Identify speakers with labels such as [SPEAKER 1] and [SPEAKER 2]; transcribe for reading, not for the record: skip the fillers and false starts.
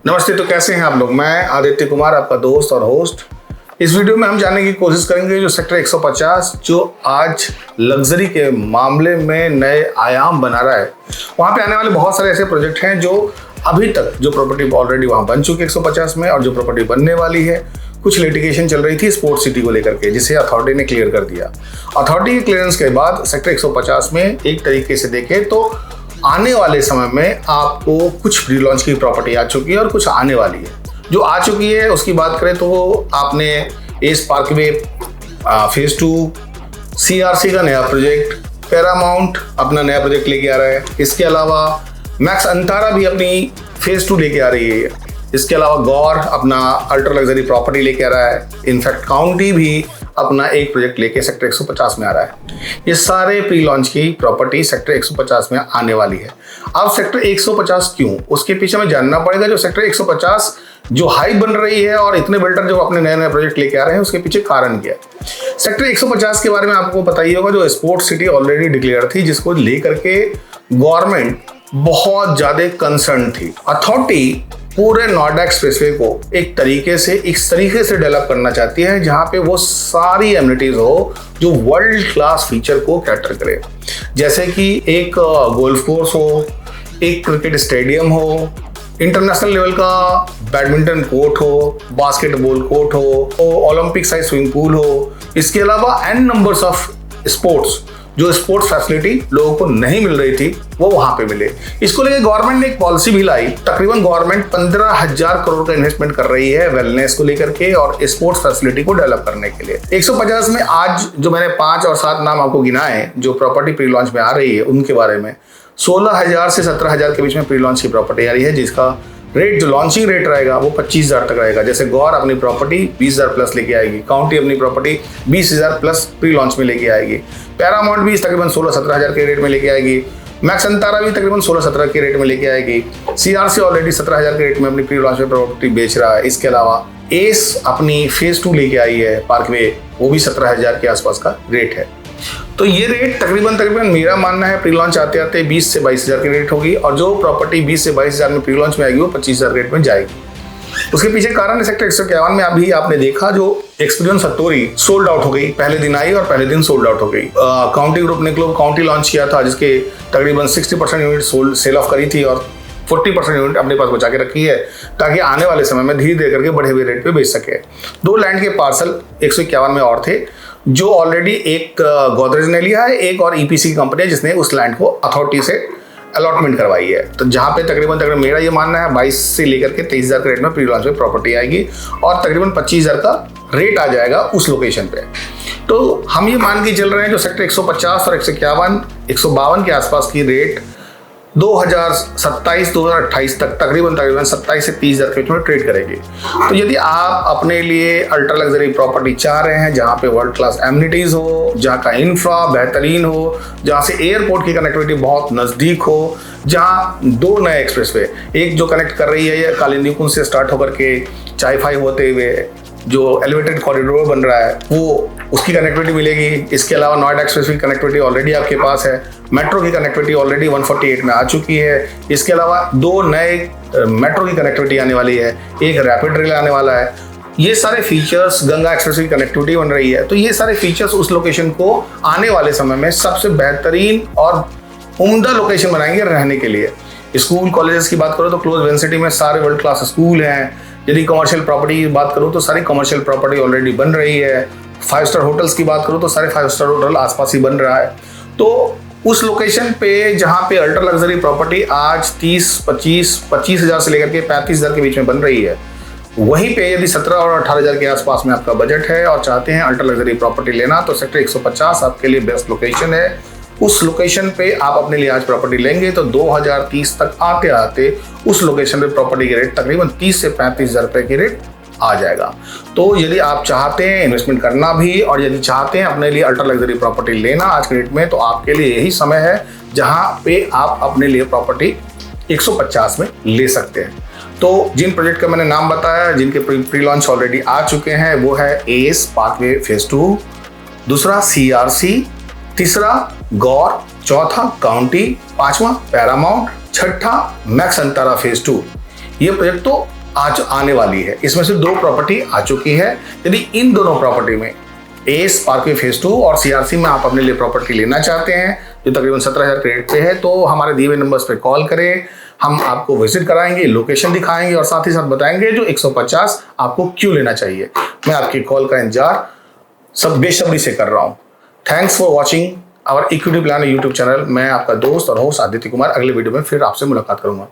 [SPEAKER 1] नमस्ते। तो कैसे हैं आप लोग? मैं आदित्य कुमार, आपका दोस्त और होस्ट। इस वीडियो में हम जानने की कोशिश करेंगे जो सेक्टर 150 जो आज लग्जरी के मामले में नए आयाम बना रहा है, वहाँ पे आने वाले बहुत सारे ऐसे प्रोजेक्ट हैं जो अभी तक जो प्रॉपर्टी ऑलरेडी वहाँ बन चुकी है 150 में, और जो प्रॉपर्टी बनने वाली है। कुछ लिटिगेशन चल रही थी स्पोर्ट्स सिटी को लेकर के, जिसे अथॉरिटी ने क्लियर कर दिया। अथॉरिटी के क्लियरेंस के बाद सेक्टर 150 में एक तरीके से देखें तो आने वाले समय में आपको कुछ प्री लॉन्च की प्रॉपर्टी आ चुकी है और कुछ आने वाली है। जो आ चुकी है उसकी बात करें तो वो आपने एस पार्कवे फेज 2, CRC का नया प्रोजेक्ट, पैरामाउंट अपना नया प्रोजेक्ट लेके आ रहा है। इसके अलावा मैक्स अंतारा भी अपनी फेज 2 लेके आ रही है। इसके अलावा गौर अपना अल्ट्रा लग्जरी प्रॉपर्टी लेके आ रहा है। इनफैक्ट काउंटी भी अपना एक प्रोजेक्ट लेके सेक्टर 150 में आ रहा है। ये सारे प्री लॉन्च की प्रॉपर्टी सेक्टर 150 में आने वाली है। अब सेक्टर 150 क्यों, उसके पीछे में जानना पड़ेगा। जो सेक्टर 150 जो हाई बन रही है और इतने बिल्डर जो अपने नए नए प्रोजेक्ट लेके आ रहे हैं, उसके पीछे कारण क्या है। सेक्टर 150 के बारे में आपको पता ही होगा, जो स्पोर्ट्स सिटी ऑलरेडी डिक्लेयर थी, जिसको लेकर के गवर्नमेंट बहुत ज्यादा कंसर्न थी। अथॉरिटी पूरे नोएडा एक्सप्रेसवे को एक तरीके से इस तरीके से डेवलप करना चाहती है जहां पे वो सारी एमिनिटीज हो जो वर्ल्ड क्लास फीचर को कैटर करे। जैसे कि एक गोल्फ कोर्स हो, एक क्रिकेट स्टेडियम हो, इंटरनेशनल लेवल का बैडमिंटन कोर्ट हो, बास्केटबॉल कोर्ट हो, ओलंपिक साइज स्विमिंग पूल हो। इसके अलावा एन नंबर्स ऑफ स्पोर्ट्स, जो स्पोर्ट्स फैसिलिटी लोगों को नहीं मिल रही थी, वो वहां पे मिले। इसको लेकर गवर्नमेंट ने एक पॉलिसी भी लाई। तकरीबन गवर्नमेंट 15,000 करोड़ का इन्वेस्टमेंट कर रही है वेलनेस को लेकर के और स्पोर्ट्स फैसिलिटी को डेवलप करने के लिए। 150 में आज जो मैंने 5 और 7 नाम आपको गिनाए जो प्रॉपर्टी प्री लॉन्च में आ रही है, उनके बारे में 16,000 से 17,000 के बीच में प्री लॉन्च की प्रॉपर्टी आ रही है, जिसका रेट जो लॉन्चिंग रेट रहेगा वो 25,000 तक रहेगा। जैसे गौर अपनी प्रॉपर्टी 20,000 प्लस लेके आएगी, काउंटी अपनी प्रॉपर्टी 20,000 प्लस प्री लॉन्च में लेके आएगी, पैरामाउंट भी तकरीबन 16-17,000 के रेट में लेके आएगी, मैक्स अंतारा भी तकरीबन 16-17 के रेट में लेके आएगी, CRC ऑलरेडी 17,000 के रेट में अपनी प्री लॉन्च में प्रॉपर्टी बेच रहा है। इसके अलावा एस अपनी फेज 2 लेके आई है पार्कवे, वो भी 17,000 के आसपास का रेट है। तो ये रेट तकरीबन मेरा मानना है प्री लॉन्च आते आते 20 से 22,000 की रेट होगी, और जो प्रॉपर्टी 20 से 22,000 में प्री लॉन्च में आएगी वो 25,000 रेट में जाएगी। उसके पीछे कारण है सेक्टर 151 में अभी आपने देखा जो एक्सपीरियंस सत्तोरी सोल्ड आउट हो गई, पहले दिन आई और पहले दिन सोल्ड आउट हो गई। काउंटी ग्रुप ने काउंटी लॉन्च किया था, जिसके तकरीबन 60% यूनिट सेल ऑफ करी थी और 40% यूनिट अपने पास बचा के रखी है, ताकि आने वाले समय में धीरे धीरे करके बढ़े हुए रेट पे बेच सके। 2 लैंड के पार्सल 151 में और थे, जो ऑलरेडी एक गोदरेज ने लिया है, एक और EPC की कंपनी है जिसने उस लैंड को अथॉरिटी से अलॉटमेंट करवाई है। तो जहां पे तकरीबन मेरा ये मानना है 22 से लेकर के 23,000 के रेट में प्री लॉन्च में प्रॉपर्टी आएगी और तकरीबन 25,000 का रेट आ जाएगा उस लोकेशन पे। तो हम ये मान के चल रहे हैं जो सेक्टर 150 और 151, 152 के आसपास की रेट 2027-2028 तक तकरीबन 27 से 30,000 के बीच में ट्रेड करेगी। तो यदि आप अपने लिए अल्ट्रा लग्जरी प्रॉपर्टी चाह रहे हैं जहां पे वर्ल्ड क्लास एमिनिटीज हो, जहां का इंफ्रा बेहतरीन हो, जहां से एयरपोर्ट की कनेक्टिविटी बहुत नजदीक हो, जहां 2 नए एक्सप्रेसवे, एक जो कनेक्ट कर रही है ये कालिंदी कुंज से स्टार्ट होकर के चाईफाई होते हुए जो एलिवेटेड कॉरिडोर बन रहा है, वो उसकी कनेक्टिविटी मिलेगी। इसके अलावा नोएडा एक्सप्रेसवे की कनेक्टिविटी ऑलरेडी आपके पास है, मेट्रो की कनेक्टिविटी ऑलरेडी 148 में आ चुकी है। इसके अलावा 2 नए मेट्रो की कनेक्टिविटी आने वाली है, एक रैपिड रेल आने वाला है। ये सारे फीचर्स, गंगा एक्सप्रेसवे की कनेक्टिविटी बन रही है। तो ये सारे फीचर्स उस लोकेशन को आने वाले समय में सबसे बेहतरीन और उम्दा लोकेशन बनाएंगे रहने के लिए। स्कूल कॉलेजेस की बात करो तो क्लोज वेंसिटी में सारे वर्ल्ड क्लास स्कूल हैं। यदि कमर्शियल प्रॉपर्टी की बात करूँ तो सारी कमर्शियल प्रॉपर्टी ऑलरेडी बन रही है। 5 स्टार होटल्स की बात करूँ तो सारे 5 स्टार होटल आसपास ही बन रहा है। तो उस लोकेशन पे जहाँ पे अल्ट्रा लग्जरी प्रॉपर्टी आज 25,000 से लेकर के 35,000 के बीच में बन रही है, वहीं पे यदि 17 और 18,000 के आसपास में आपका बजट है और चाहते हैं अल्ट्रा लग्जरी प्रॉपर्टी लेना, तो सेक्टर 150 आपके लिए बेस्ट लोकेशन है। उस लोकेशन पे आप अपने लिए आज प्रॉपर्टी लेंगे तो 2030 तक आते आते उस लोकेशन पे प्रॉपर्टी के रेट तकरीबन 30 से 35,000 रुपए की रेट आ जाएगा। तो यदि आप चाहते हैं इन्वेस्टमेंट करना भी और यदि चाहते हैं अपने लिए अल्ट्रा लग्जरी प्रॉपर्टी लेना आज के रेट में, तो आपके लिए यही समय है जहां पे आप अपने लिए प्रॉपर्टी 150 में ले सकते हैं। तो जिन प्रोजेक्ट का मैंने नाम बताया, जिनके प्री लॉन्च ऑलरेडी आ चुके हैं, वो है एस पार्कवे फेज 2, दूसरा CRC, तीसरा गौर, चौथा काउंटी, 5वां पैरामाउंट, छठा मैक्स अंतारा फेज 2। ये प्रोजेक्ट तो आज आने वाली है। इसमें से 2 प्रॉपर्टी आ चुकी है। यदि इन दोनों प्रॉपर्टी में एस पार्कवे फेज 2 और सीआरसी में आप अपने लिए प्रॉपर्टी लेना चाहते हैं जो तकरीबन 17,000 क्रेडिट पे है, तो हमारे दिए हुए नंबर्स पे कॉल करें। हम आपको विजिट कराएंगे, लोकेशन दिखाएंगे और साथ ही साथ बताएंगे जो 150 आपको क्यों लेना चाहिए। मैं आपकी कॉल का इंतजार सब बेसब्री से कर रहा हूँ। Thanks for watching our equity planner YouTube channel. मैं आपका दोस्त और होस्ट आदित्य कुमार अगले वीडियो में फिर आपसे मुलाकात करूंगा।